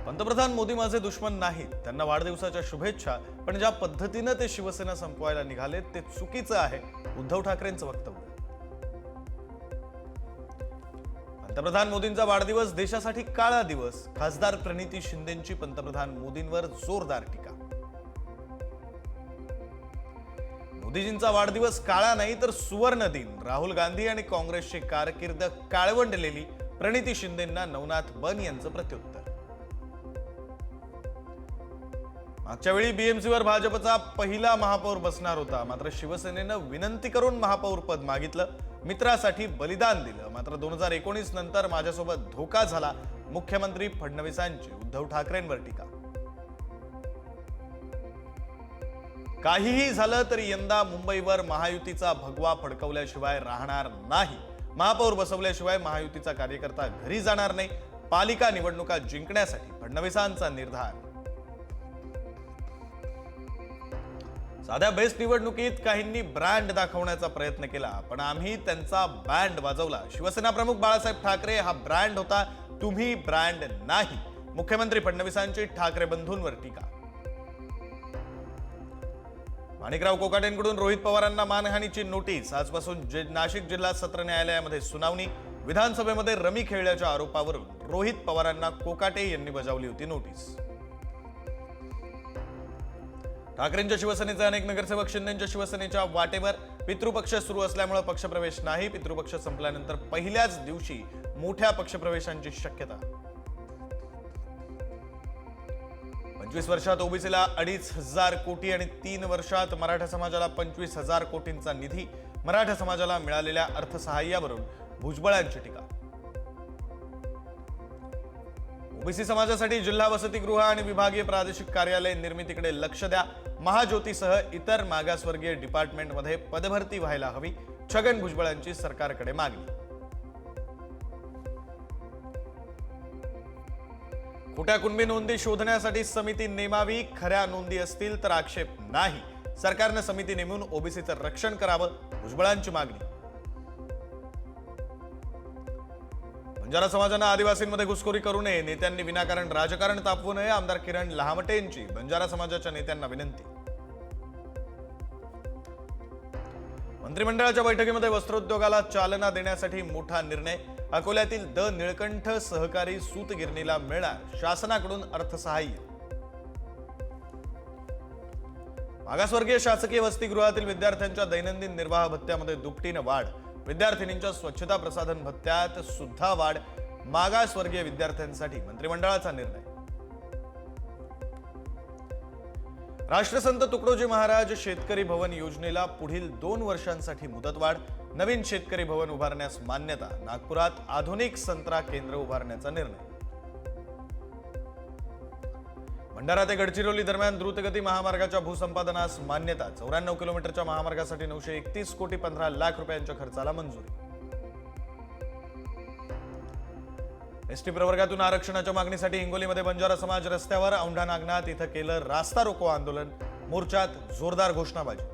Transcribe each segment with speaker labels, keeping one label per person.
Speaker 1: पंतप्रधान मोदी माझे दुश्मन नाहीत, त्यांना वाढदिवसाच्या शुभेच्छा, पण ज्या पद्धतीने ते शिवसेना संपवायला निघाले ते चुकीचं आहे, उद्धव ठाकरेंचं वक्तव्य. पंतप्रधान मोदींचा वाढदिवस देशासाठी काळा दिवस, खासदार प्रणिती शिंदेंची पंतप्रधान मोदींवर जोरदार टीका. मोदीजींचा वाढदिवस काळा नाही तर सुवर्ण दिन, राहुल गांधी आणि काँग्रेसची कारकीर्द काळवंडलेली प्रणिती शिंदेंना नवनाथ बन यांचं प्रत्युत्तर. मागच्या वेळी बीएमसीवर भाजपचा पहिला महापौर बसणार होता, मात्र शिवसेनेनं विनंती करून महापौर पद मागितलं, मित्रासाठी बलिदान दिलं. मात्र 2019 नंतर माझ्यासोबत धोका झाला, मुख्यमंत्री फडणवीसांची उद्धव ठाकरेंवर टीका. काहीही झालं तरी यंदा मुंबईवर महायुतीचा भगवा फडकवल्याशिवाय राहणार नाही, महापौर बसवल्याशिवाय महायुतीचा कार्यकर्ता घरी जाणार नाही, पालिका निवडणुका जिंकण्यासाठी फडणवीसांचा निर्धार. साध्या बेस्ट निवडणुकीत काहींनी ब्रँड दाखवण्याचा प्रयत्न केला, पण आम्ही त्यांचा बँड वाजवला. शिवसेना प्रमुख बाळासाहेब ठाकरे हा ब्रँड होता, तुम्ही ब्रँड नाही, मुख्यमंत्री फडणवीसांची ठाकरे बंधूंवर टीका. माणिकराव कोकाटेंकडून रोहित पवारांना मानहानीची नोटीस, आजपासून नाशिक जिल्हा सत्र न्यायालयामध्ये सुनावणी. विधानसभेमध्ये रमी खेळल्याच्या आरोपावरून रोहित पवारांना कोकाटे यांनी बजावली होती नोटीस. ठाकरेंच्या शिवसेनेचे अनेक नगरसेवक शिंदेंच्या शिवसेनेच्या वाटेवर. पितृपक्ष सुरू असल्यामुळे पक्षप्रवेश नाही, पितृपक्ष संपल्यानंतर पहिल्याच दिवशी मोठ्या पक्षप्रवेशांची शक्यता. 25 वर्षात ओबीसीला 2,500 कोटी आणि 3 वर्षात मराठा समाजाला 25,000 कोटींचा निधी. मराठा समाजाला मिळालेल्या अर्थसहाय्यावरून भुजबळांची टीका. ओबीसी समाजासाठी जिल्हा वसतिगृह आणि विभागीय प्रादेशिक कार्यालय निर्मितीकडे लक्ष द्या. महाज्योतीसह इतर मागासवर्गीय डिपार्टमेंटमध्ये पदभरती व्हायला हवी, छगन भुजबळांची सरकारकडे मागणी. खोट्या कुणबी नोंदी शोधण्यासाठी समिती नेमावी, खऱ्या नोंदी असतील तर आक्षेप नाही, सरकारने समिती नेमून ओबीसीचं रक्षण करावं, भुजबळांची मागणी. बंजारा समाजानं आदिवासींमध्ये घुसखोरी करू नये, नेत्यांनी विनाकारण राजकारण तापवू नये, आमदार किरण लहामटेंची बंजारा समाजाच्या नेत्यांना विनंती. मंत्रिमंडळाच्या बैठकीमध्ये वस्त्रोद्योगाला चालना देण्यासाठी मोठा निर्णय. अकोल्यातील द निळकंठ सहकारी सूतगिरणीला मिळणार शासनाकडून अर्थसहाय्य. मागासवर्गीय शासकीय वसतिगृहातील विद्यार्थ्यांच्या दैनंदिन निर्वाह भत्त्यामध्ये दुपटीने वाढ. विद्यार्थिनींच्या स्वच्छता प्रसाधन भत्त्यात सुद्धा वाढ. मागासवर्गीय विद्यार्थ्यांसाठी मंत्रिमंडळाचा निर्णय. राष्ट्रसंत तुकडोजी महाराज शेतकरी भवन योजनेला पुढील 2 वर्षांसाठी मुदतवाढ. नवीन शेतकरी भवन उभारण्यास मान्यता. नागपुरात आधुनिक संत्रा केंद्र उभारण्याचा निर्णय. भंडारा ते गडचिरोली दरम्यान द्रुतगती महामार्गाच्या भूसंपादनास मान्यता. 94 किलोमीटरच्या महामार्गासाठी 931 कोटी 15 लाख रुपयांच्या खर्चाला मंजुरी. एसटी प्रवर्गातून आरक्षणाच्या मागणीसाठी हिंगोलीमध्ये बंजारा समाज रस्त्यावर. औंढा नागनाथ इथं केलं रास्ता रोको आंदोलन. मोर्चात जोरदार घोषणाबाजी.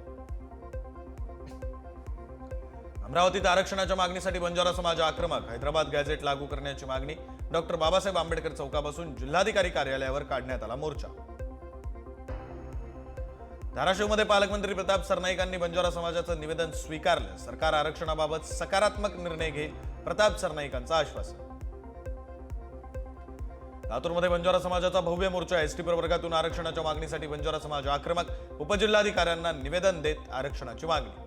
Speaker 1: अमरावतीत आरक्षणाच्या मागणीसाठी बंजारा समाज आक्रमक. हैदराबाद गॅझेट लागू करण्याची मागणी. डॉक्टर बाबासाहेब आंबेडकर चौकापासून जिल्हाधिकारी कार्यालयावर काढण्यात आला मोर्चा. धाराशिवमध्ये पालकमंत्री प्रताप सरनाईकांनी बंजारा समाजाचं निवेदन स्वीकारलं. सरकार आरक्षणाबाबत सकारात्मक निर्णय घेईल, प्रताप सरनाईकांचं आश्वासन. लातूरमध्ये बंजारा समाजाचा भव्य मोर्चा. एसटी प्रवर्गातून आरक्षणाच्या मागणीसाठी बंजारा समाज आक्रमक. उपजिल्हाधिकाऱ्यांना निवेदन देत आरक्षणाची मागणी.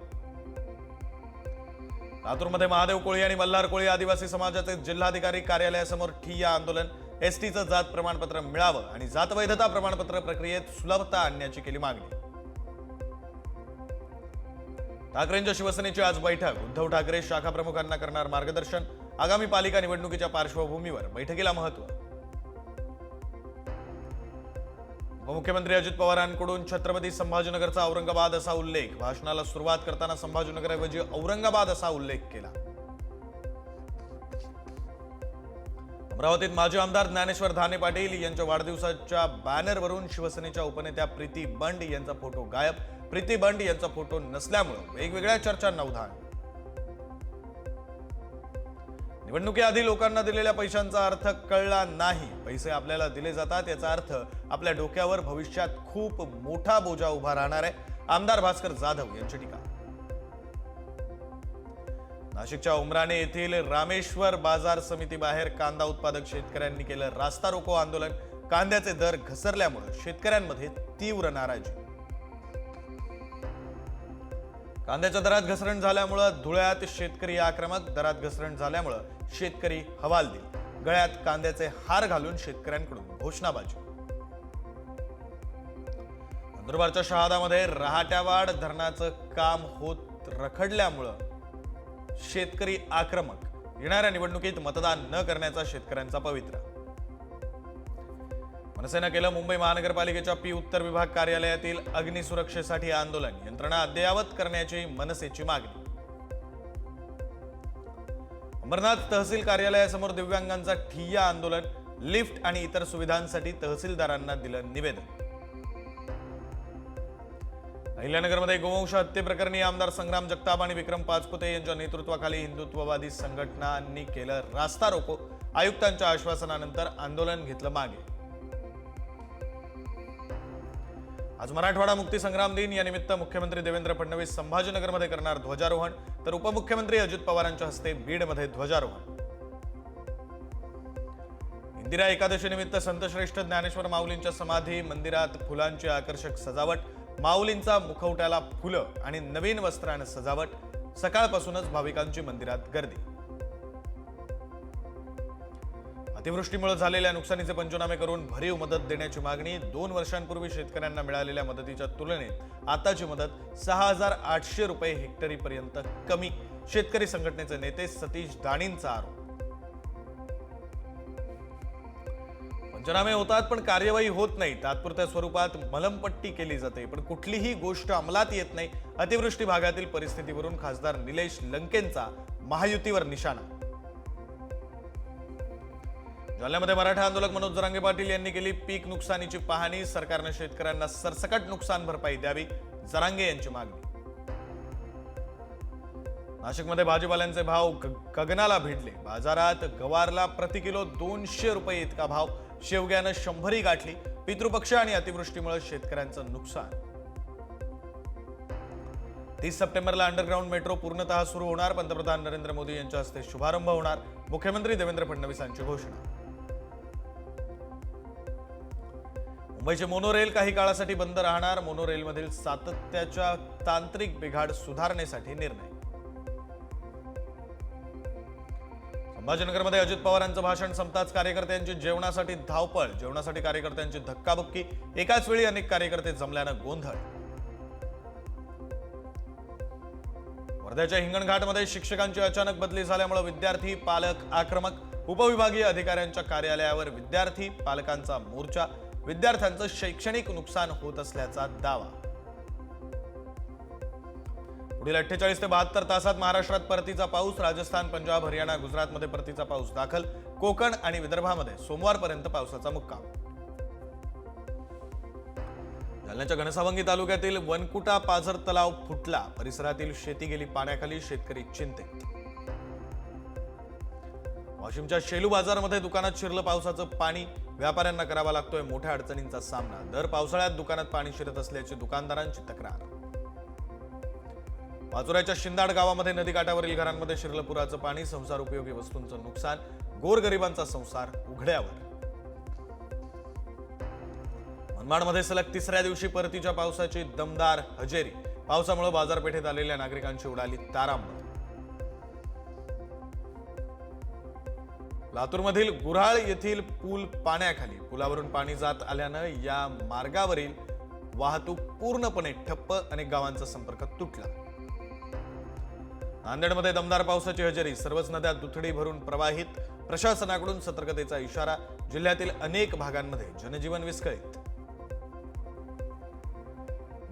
Speaker 1: लातूरमध्ये महादेव कोळी आणि मल्हार कोळी आदिवासी समाजाचे जिल्हाधिकारी कार्यालयासमोर ठिय्या आंदोलन. एसटीचं जात प्रमाणपत्र मिळावं आणि जात वैधता प्रमाणपत्र प्रक्रियेत सुलभता आणण्याची केली मागणी. ठाकरेंच्या शिवसेनेची आज बैठक. उद्धव ठाकरे शाखा प्रमुखांना करणार मार्गदर्शन. आगामी पालिका निवडणुकीच्या पार्श्वभूमीवर बैठकीला महत्त्व. उपमुख्यमंत्री अजित पवारांकडून छत्रपती संभाजीनगरचा औरंगाबाद असा उल्लेख. भाषणाला सुरुवात करताना संभाजीनगरऐवजी औरंगाबाद असा उल्लेख केला. अमरावतीत माजी आमदार ज्ञानेश्वर धाने पाटील यांच्या वाढदिवसाच्या बॅनरवरून शिवसेनेच्या उपनेत्या प्रीती बंड यांचा फोटो गायब. प्रीती बंड यांचा फोटो नसल्यामुळे वेगवेगळ्या चर्चांना उधाण. निवडणुकीआधी लोकांना दिलेल्या पैशांचा अर्थ कळला नाही. पैसे आपल्याला दिले जातात याचा अर्थ आपल्या डोक्यावर भविष्यात खूप मोठा बोजा उभा राहणार आहे. आमदार भास्कर जाधव यांची टीका. नाशिकच्या उमराणे येथील रामेश्वर बाजार समिती बाहेर कांदा उत्पादक शेतकऱ्यांनी केलं रास्ता रोको आंदोलन. कांद्याचे दर घसरल्यामुळे शेतकऱ्यांमध्ये तीव्र नाराजी. कांद्याच्या दरात घसरण झाल्यामुळे धुळ्यात शेतकरी आक्रमक. दरात घसरण झाल्यामुळे शेतकरी हवालदिल. गळ्यात कांद्याचे हार घालून शेतकऱ्यांकडून घोषणाबाजी. नंदुरबारच्या शहादामध्ये रहाट्यावाड धरणाचं काम होत रखडल्यामुळे शेतकरी आक्रमक. येणाऱ्या निवडणुकीत मतदान न करण्याचा शेतकऱ्यांचा पवित्रा. मनसेनं केलं मुंबई महानगरपालिकेच्या पी उत्तर विभाग कार्यालयातील अग्निसुरक्षेसाठी आंदोलन. यंत्रणा अद्ययावत करण्याची मनसेची मागणी. अंबरनाथ तहसील कार्यालयासमोर दिव्यांगांचा ठिय्या आंदोलन. लिफ्ट आणि इतर सुविधांसाठी तहसीलदारांना दिलं निवेदन. अहिल्यानगरमध्ये गोवंश हत्येप्रकरणी आमदार संग्राम जगताप आणि विक्रम पाचपुते यांच्या नेतृत्वाखाली हिंदुत्ववादी संघटनांनी केलं रास्ता रोको. आयुक्तांच्या आश्वासनानंतर आंदोलन घेतलं मागे. आज मराठवाडा मुक्ती संग्राम दिन. या निमित्त मुख्यमंत्री देवेंद्र फडणवीस संभाजीनगरमध्ये करणार ध्वजारोहण, तर उपमुख्यमंत्री अजित पवारांच्या हस्ते बीडमध्ये ध्वजारोहण. इंदिरा एकादशी निमित्त संतश्रेष्ठ ज्ञानेश्वर माऊलींच्या समाधी मंदिरात फुलांची आकर्षक सजावट. माऊलींचा मुखवट्याला फुलं आणि नवीन वस्त्राने सजावट. सकाळपासूनच भाविकांची मंदिरात गर्दी. अतिवृष्टीमुळे झालेल्या नुकसानीचे पंचनामे करून भरीव मदत देण्याची मागणी. 2 वर्षांपूर्वी शेतकऱ्यांना मिळालेल्या मदतीच्या तुलनेत आताची मदत 6,800 रुपये हेक्टरीपर्यंत कमी. शेतकरी संघटनेचे नेते सतीश दाणींचा आरोप. पंचनामे होतात पण कार्यवाही होत नाही. तात्पुरत्या स्वरूपात मलमपट्टी केली जाते पण कुठलीही गोष्ट अंमलात येत नाही. अतिवृष्टी भागातील परिस्थितीवरून खासदार निलेश लंकेंचा महायुतीवर निशाणा. जालन्यामध्ये मराठा आंदोलक मनोज जरांगे पाटील यांनी केली पीक नुकसानीची पाहणी. सरकारने शेतकऱ्यांना सरसकट नुकसान भरपाई द्यावी, जरांगे यांची मागणी. नाशिकमध्ये भाजीपाल्यांचे भाव गगनाला भिडले. बाजारात गवारला प्रति किलो 200 रुपये इतका भाव. शेवग्यानं 100 गाठली. पितृपक्ष आणि अतिवृष्टीमुळे शेतकऱ्यांचं नुकसान. 30 सप्टेंबरला अंडरग्राऊंड मेट्रो पूर्णतः सुरू होणार. पंतप्रधान नरेंद्र मोदी यांच्या हस्ते शुभारंभ होणार. मुख्यमंत्री देवेंद्र फडणवीसांची घोषणा. मुंबईचे मोनोरेल काही काळासाठी बंद राहणार. मोनोरेलमधील सातत्याच्या तांत्रिक बिघाड सुधारण्यासाठी निर्णय. संभाजीनगरमध्ये अजित पवारांचं भाषण संपताच कार्यकर्त्यांची जेवणासाठी धावपळ. जेवणासाठी कार्यकर्त्यांची धक्काबुक्की. एकाच वेळी अनेक कार्यकर्ते जमल्यानं गोंधळ. वर्ध्याच्या हिंगणघाटमध्ये शिक्षकांची अचानक बदली झाल्यामुळे विद्यार्थी पालक आक्रमक. उपविभागीय अधिकाऱ्यांच्या कार्यालयावर विद्यार्थी पालकांचा मोर्चा. विद्यार्थ्यांचं शैक्षणिक नुकसान होत असल्याचा दावा. पुढील 48 ते 72 तासात महाराष्ट्रात परतीचा पाऊस. राजस्थान, पंजाब, हरियाणा, गुजरातमध्ये परतीचा पाऊस दाखल. कोकण आणि विदर्भामध्ये सोमवारपर्यंत पावसाचा मुक्काम. जालन्याच्या घनसावंगी तालुक्यातील वनकुटा पाझर तलाव फुटला. परिसरातील शेती गेली पाण्याखाली. शेतकरी चिंतेत. वाशिमच्या शेलू बाजारमध्ये दुकानात शिरलं पावसाचं पाणी. व्यापाऱ्यांना करावा लागतोय मोठ्या अडचणींचा सामना. दर पावसाळ्यात दुकानात पाणी शिरत असल्याची दुकानदारांची तक्रार. पाचोऱ्याच्या शिंदाड गावामध्ये नदीकाठावरील घरांमध्ये शिरलं पुराचं पाणी. संसार उपयोगी वस्तूंचं नुकसान. गोरगरिबांचा संसार उघड्यावर. मनमाडमध्ये सलग 3ऱ्या दिवशी परतीच्या पावसाची दमदार हजेरी. पावसामुळे बाजारपेठेत आलेल्या नागरिकांची उडाली तारांबळ. लातूरमधील गुऱ्हाळ येथील पूल पाण्याखाली. पुलावरून पाणी जात आल्यानं या मार्गावरील वाहतूक पूर्णपणे ठप्प. अनेक गावांचा संपर्क तुटला. नांदेडमध्ये दमदार पावसाची हजेरी. सर्वच नद्या दुथडी भरून प्रवाहित. प्रशासनाकडून सतर्कतेचा इशारा. जिल्ह्यातील अनेक भागांमध्ये जनजीवन विस्कळीत.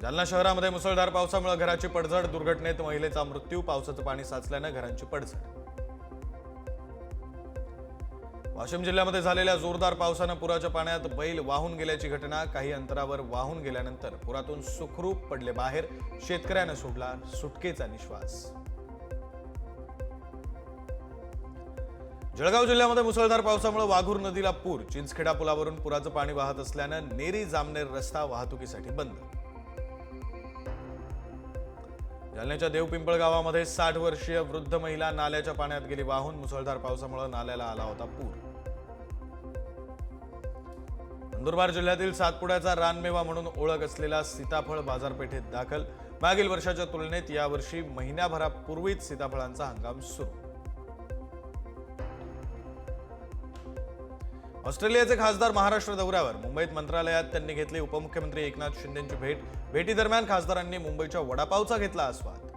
Speaker 1: जालना शहरामध्ये मुसळधार पावसामुळे घराची पडझड. दुर्घटनेत महिलेचा मृत्यू. पावसाचं पाणी साचल्यानं घरांची पडझड. वाशिम जिल्ह्यामध्ये झालेल्या जोरदार पावसानं पुराच्या पाण्यात बैल वाहून गेल्याची घटना. काही अंतरावर वाहून गेल्यानंतर पुरातून सुखरूप पडले बाहेर. शेतकऱ्यानं सोडला सुटकेचा निश्वास. जळगाव जिल्ह्यामध्ये मुसळधार पावसामुळे वाघूर नदीला पूर. चिंचखेडा पुलावरून पुराचं पाणी वाहत असल्यानं नेरी जामनेर रस्ता वाहतुकीसाठी बंद. जालन्याच्या देवपिंपळ गावामध्ये 60 वर्षीय वृद्ध महिला नाल्याच्या पाण्यात गेली वाहून. मुसळधार पावसामुळे नाल्याला आला होता पूर. नंदुरबार जिल्ह्यातील सातपुड्याचा रानमेवा म्हणून ओळख असलेला सीताफळ बाजारपेठेत दाखल. मागील वर्षाच्या तुलनेत यावर्षी महिन्याभरापूर्वीच सीताफळांचा हंगाम सुरू. ऑस्ट्रेलियाचे खासदार महाराष्ट्र दौऱ्यावर. मुंबईत मंत्रालयात त्यांनी घेतली उपमुख्यमंत्री एकनाथ शिंदेंची भेट. भेटीदरम्यान खासदारांनी मुंबईच्या वडापावचा घेतला आस्वाद.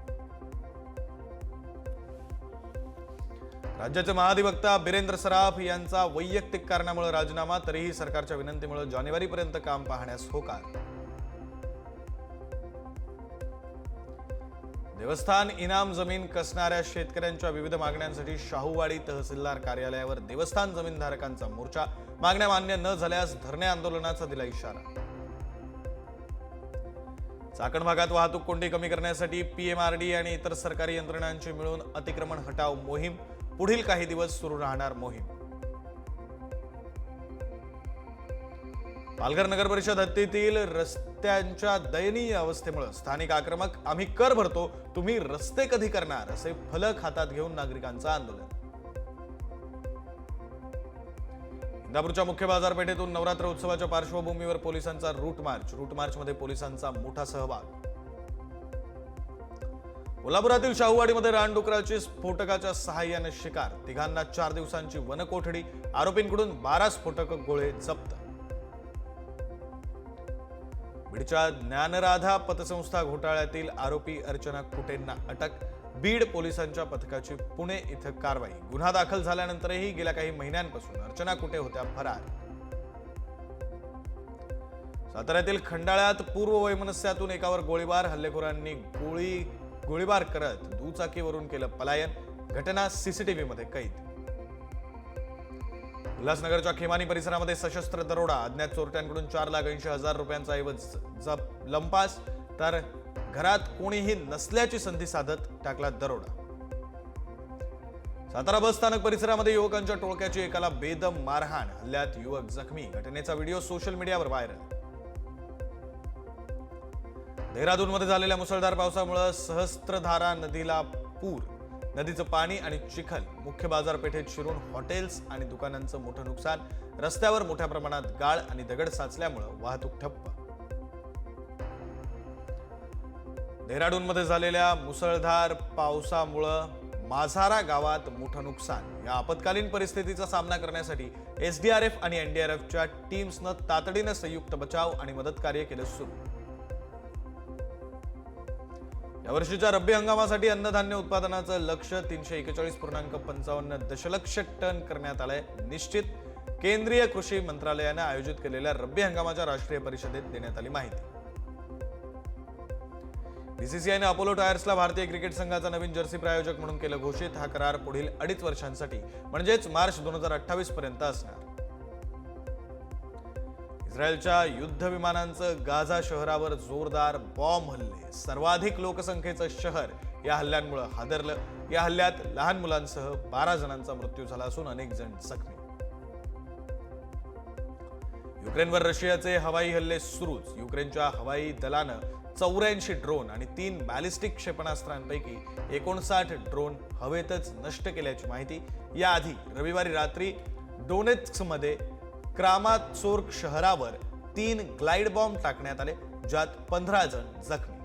Speaker 1: राज्याचे महाधिवक्ता बिरेंद्र सराफ यांचा वैयक्तिक कारणामुळे राजीनामा. तरीही सरकारच्या विनंतीमुळे जानेवारीपर्यंत काम पाहण्यास होकार. देवस्थान इनाम जमीन कसणाऱ्या शेतकऱ्यांच्या विविध मागण्यांसाठी शाहूवाडी तहसीलदार कार्यालयावर देवस्थान जमीनधारकांचा मोर्चा. मागण्या मान्य न झाल्यास धरणे आंदोलनाचा दिला इशारा. चाकण भागात वाहतूक कोंडी कमी करण्यासाठी पीएमआरडी आणि इतर सरकारी यंत्रणांची मिळून अतिक्रमण हटाव मोहीम. पुढील काही दिवस सुरू राहणार मोहीम. पालघर नगर परिषद हद्दीतील रस्त्यांच्या दयनीय अवस्थेमुळे स्थानिक आक्रमक आम्ही कर भरतो, तुम्ही रस्ते कधी करणार असे फलक हातात घेऊन नागरिकांचं आंदोलन. इंदापूरच्या मुख्य बाजारपेठेतून नवरात्र उत्सवाच्या पार्श्वभूमीवर पोलिसांचा रूट मार्च. रूट मार्चमध्ये पोलिसांचा मोठा सहभाग. कोल्हापुरातील शाहूवाडीमध्ये रानडुकराची स्फोटकाच्या सहाय्याने शिकार. तिघांना 4 दिवसांची वनकोठडी. आरोपींकडून 12 स्फोटक गोळे जप्त. बीडच्या ज्ञानराधा पतसंस्था घोटाळ्यातील आरोपी अर्चना कुटेंना अटक. बीड पोलिसांच्या पथकाची पुणे इथं कारवाई. गुन्हा दाखल झाल्यानंतरही गेल्या काही महिन्यांपासून अर्चना कुटे होत्या फरार. साताऱ्यातील खंडाळ्यात पूर्व वैमनस्यातून एकावर गोळीबार. हल्लेखोरांनी गोळीबार करत दुचाकीवरून केलं पलायन. घटना सीसीटीव्हीमध्ये कैद. उल्हासनगरच्या खेमानी परिसरामध्ये सशस्त्र दरोडा. अज्ञात चोरट्यांकडून 4,80,000 रुपयांचा ऐवज लंपास. तर घरात कोणीही नसल्याची संधी साधत टाकला दरोडा. सातारा बस स्थानक परिसरामध्ये युवकांच्या टोळक्याची एकाला बेदम मारहाण. हल्ल्यात युवक जखमी. घटनेचा व्हिडिओ सोशल मीडियावर व्हायरल. देहरादूनमध्ये झालेल्या मुसळधार पावसामुळे सहस्त्रधारा नदीला पूर. नदीचं पाणी आणि चिखल मुख्य बाजारपेठेत शिरून हॉटेल्स आणि दुकानांचं मोठं नुकसान. रस्त्यावर मोठ्या प्रमाणात गाळ आणि दगड साचल्यामुळे वाहतूक ठप्प. देहरादूनमध्ये झालेल्या मुसळधार पावसामुळे माझारा गावात मोठं नुकसान. या आपत्कालीन परिस्थितीचा सामना करण्यासाठी एसडीआरएफ आणि एनडीआरएफच्या टीम्सनं तातडीनं संयुक्त बचाव आणि मदत कार्य केलं सुरू. यावर्षीच्या रब्बी हंगामासाठी अन्नधान्य उत्पादनाचं लक्ष्य 341.55 दशलक्ष टन करण्यात आलंय निश्चित. केंद्रीय कृषी मंत्रालयाने आयोजित केलेल्या रब्बी हंगामाच्या राष्ट्रीय परिषदेत देण्यात आली माहिती. बीसीसीआयने अपोलो टायर्सला भारतीय क्रिकेट संघाचा नवीन जर्सी प्रायोजक म्हणून केलं घोषित. हा करार पुढील 2.5 वर्षांसाठी म्हणजेच मार्च 2028 पर्यंत असणार. इस्रायलच्या युद्ध विमानांचं गाझा शहरावर जोरदार बॉम्ब हल्ले. सर्वाधिक लोकसंख्येचं शहर या हल्ल्यांमुळे हादरलं. या हल्ल्यात लहान मुलांसह 12 जणांचा मृत्यू झाला असून अनेक जण जखमी. युक्रेनवर रशियाचे हवाई हल्ले सुरूच. युक्रेनच्या हवाई दलानं 84 ड्रोन आणि 3 बॅलिस्टिक क्षेपणास्त्रांपैकी 59 ड्रोन हवेतच नष्ट केल्याची माहिती. याआधी रविवारी रात्री डोनेत्स्कमध्ये क्रामातोर्स्क शहरावर 3 ग्लाइड बॉम्ब टाकण्यात आले, ज्यात 15 जण जखमी.